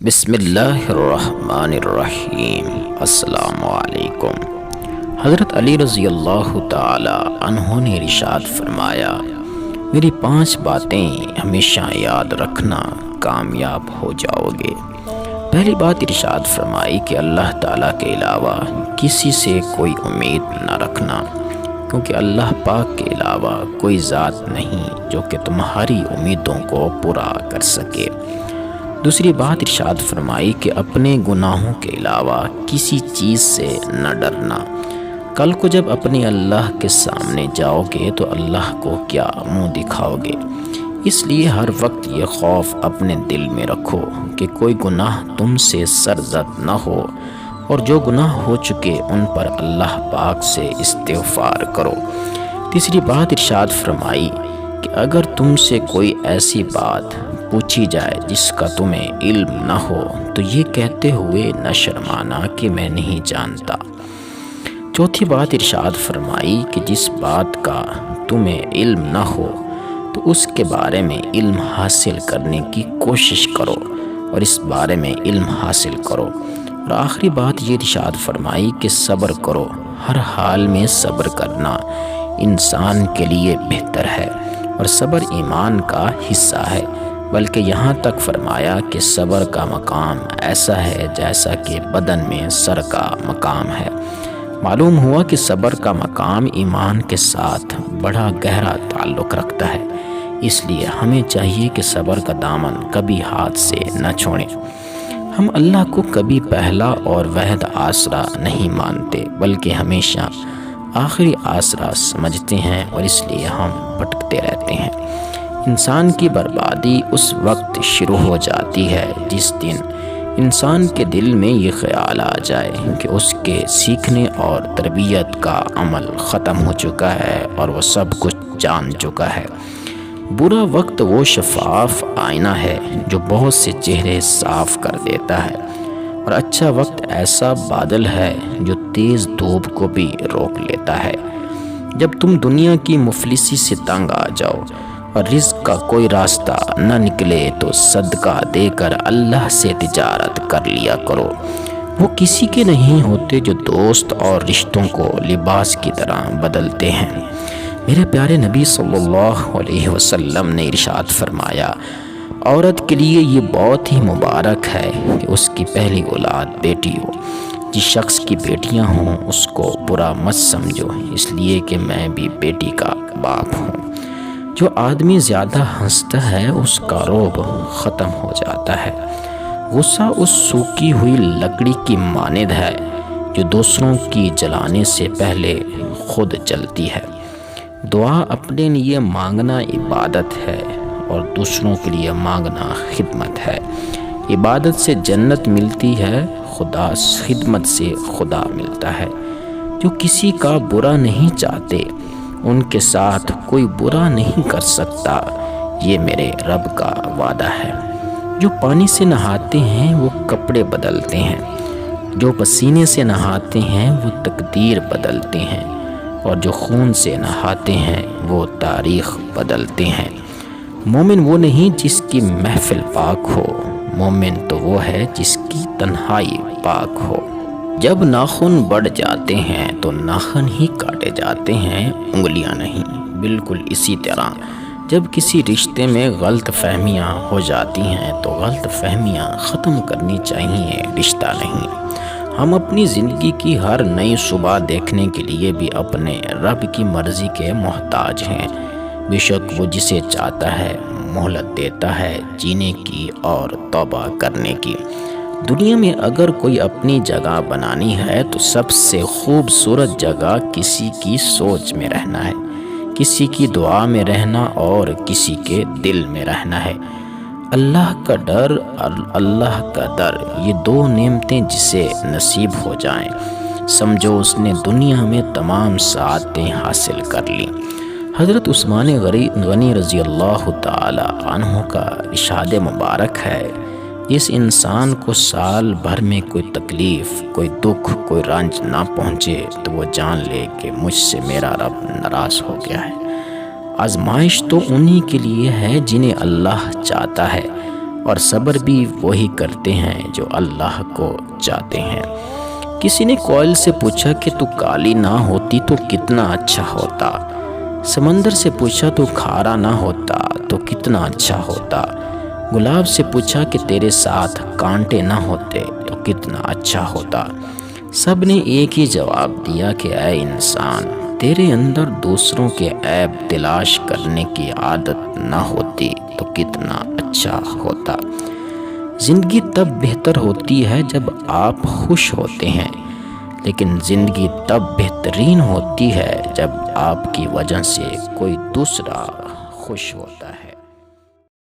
بسم اللہ الرحمن الرحیم۔ السلام علیکم۔ حضرت علی رضی اللہ تعالی عنہ نے ارشاد فرمایا، میری 5 باتیں ہمیشہ یاد رکھنا، کامیاب ہو جاؤ گے۔ پہلی بات ارشاد فرمائی کہ اللہ تعالیٰ کے علاوہ کسی سے کوئی امید نہ رکھنا، کیونکہ اللہ پاک کے علاوہ کوئی ذات نہیں جو کہ تمہاری امیدوں کو پورا کر سکے۔ دوسری بات ارشاد فرمائی کہ اپنے گناہوں کے علاوہ کسی چیز سے نہ ڈرنا، کل کو جب اپنے اللہ کے سامنے جاؤ گے تو اللہ کو کیا منہ دکھاؤ گے۔ اس لیے ہر وقت یہ خوف اپنے دل میں رکھو کہ کوئی گناہ تم سے سرزد نہ ہو، اور جو گناہ ہو چکے ان پر اللہ پاک سے استغفار کرو۔ تیسری بات ارشاد فرمائی کہ اگر تم سے کوئی ایسی بات پوچھی جائے جس کا تمہیں علم نہ ہو تو یہ کہتے ہوئے نہ شرمانا کہ میں نہیں جانتا۔ چوتھی بات ارشاد فرمائی کہ جس بات کا تمہیں علم نہ ہو تو اس کے بارے میں علم حاصل کرنے کی کوشش کرو، اور اس بارے میں علم حاصل کرو۔ اور آخری بات یہ ارشاد فرمائی کہ صبر کرو، ہر حال میں صبر کرنا انسان کے لیے بہتر ہے، اور صبر ایمان کا حصہ ہے، بلکہ یہاں تک فرمایا کہ صبر کا مقام ایسا ہے جیسا کہ بدن میں سر کا مقام ہے۔ معلوم ہوا کہ صبر کا مقام ایمان کے ساتھ بڑا گہرا تعلق رکھتا ہے، اس لیے ہمیں چاہیے کہ صبر کا دامن کبھی ہاتھ سے نہ چھوڑیں۔ ہم اللہ کو کبھی پہلا اور واحد آسرا نہیں مانتے، بلکہ ہمیشہ آخری آسرا سمجھتے ہیں، اور اس لیے ہم بھٹکتے رہتے ہیں۔ انسان کی بربادی اس وقت شروع ہو جاتی ہے جس دن انسان کے دل میں یہ خیال آ جائے کہ اس کے سیکھنے اور تربیت کا عمل ختم ہو چکا ہے اور وہ سب کچھ جان چکا ہے۔ برا وقت وہ شفاف آئینہ ہے جو بہت سے چہرے صاف کر دیتا ہے، اور اچھا وقت ایسا بادل ہے جو تیز دھوپ کو بھی روک لیتا ہے۔ جب تم دنیا کی مفلسی سے تنگ آ جاؤ اور رزق کا کوئی راستہ نہ نکلے تو صدقہ دے کر اللہ سے تجارت کر لیا کرو۔ وہ کسی کے نہیں ہوتے جو دوست اور رشتوں کو لباس کی طرح بدلتے ہیں۔ میرے پیارے نبی صلی اللہ علیہ وسلم نے ارشاد فرمایا، عورت کے لیے یہ بہت ہی مبارک ہے کہ اس کی پہلی اولاد بیٹی ہو۔ جس شخص کی بیٹیاں ہوں اس کو برا مت سمجھو، اس لیے کہ میں بھی بیٹی کا باپ ہوں۔ جو آدمی زیادہ ہنستا ہے اس کا روب ختم ہو جاتا ہے۔ غصہ اس سوکھی ہوئی لکڑی کی مانند ہے جو دوسروں کی جلانے سے پہلے خود جلتی ہے۔ دعا اپنے لیے مانگنا عبادت ہے، اور دوسروں کے لیے مانگنا خدمت ہے۔ عبادت سے جنت ملتی ہے، خدمت سے خدا ملتا ہے۔ جو کسی کا برا نہیں چاہتے ان کے ساتھ کوئی برا نہیں کر سکتا، یہ میرے رب کا وعدہ ہے۔ جو پانی سے نہاتے ہیں وہ کپڑے بدلتے ہیں، جو پسینے سے نہاتے ہیں وہ تقدیر بدلتے ہیں، اور جو خون سے نہاتے ہیں وہ تاریخ بدلتے ہیں۔ مومن وہ نہیں جس کی محفل پاک ہو، مومن تو وہ ہے جس کی تنہائی پاک ہو۔ جب ناخن بڑھ جاتے ہیں تو ناخن ہی کاٹے جاتے ہیں، انگلیاں نہیں۔ بالکل اسی طرح جب کسی رشتے میں غلط فہمیاں ہو جاتی ہیں تو غلط فہمیاں ختم کرنی چاہیے، رشتہ نہیں۔ ہم اپنی زندگی کی ہر نئی صبح دیکھنے کے لیے بھی اپنے رب کی مرضی کے محتاج ہیں۔ بے شک وہ جسے چاہتا ہے مہلت دیتا ہے جینے کی اور توبہ کرنے کی۔ دنیا میں اگر کوئی اپنی جگہ بنانی ہے تو سب سے خوبصورت جگہ کسی کی سوچ میں رہنا ہے، کسی کی دعا میں رہنا اور کسی کے دل میں رہنا ہے۔ اللہ کا ڈر اور اللہ کا در، یہ 2 نعمتیں جسے نصیب ہو جائیں سمجھو اس نے دنیا میں تمام سعادتیں حاصل کر لیں۔ حضرت عثمان غنی رضی اللہ تعالی عنہ کا ارشاد مبارک ہے، جس انسان کو سال بھر میں کوئی تکلیف، کوئی دکھ، کوئی رنج نہ پہنچے تو وہ جان لے کہ مجھ سے میرا رب ناراض ہو گیا ہے۔ آزمائش تو انہی کے لیے ہے جنہیں اللہ چاہتا ہے، اور صبر بھی وہی کرتے ہیں جو اللہ کو چاہتے ہیں۔ کسی نے کوئل سے پوچھا کہ تو کالی نہ ہوتی تو کتنا اچھا ہوتا۔ سمندر سے پوچھا تو کھارا نہ ہوتا تو کتنا اچھا ہوتا۔ گلاب سے پوچھا کہ تیرے ساتھ کانٹے نہ ہوتے تو کتنا اچھا ہوتا۔ سب نے ایک ہی جواب دیا کہ اے انسان، تیرے اندر دوسروں کے عیب تلاش کرنے کی عادت نہ ہوتی تو کتنا اچھا ہوتا۔ زندگی تب بہتر ہوتی ہے جب آپ خوش ہوتے ہیں، لیکن زندگی تب بہترین ہوتی ہے جب آپ کی وجہ سے کوئی دوسرا خوش ہوتا ہے۔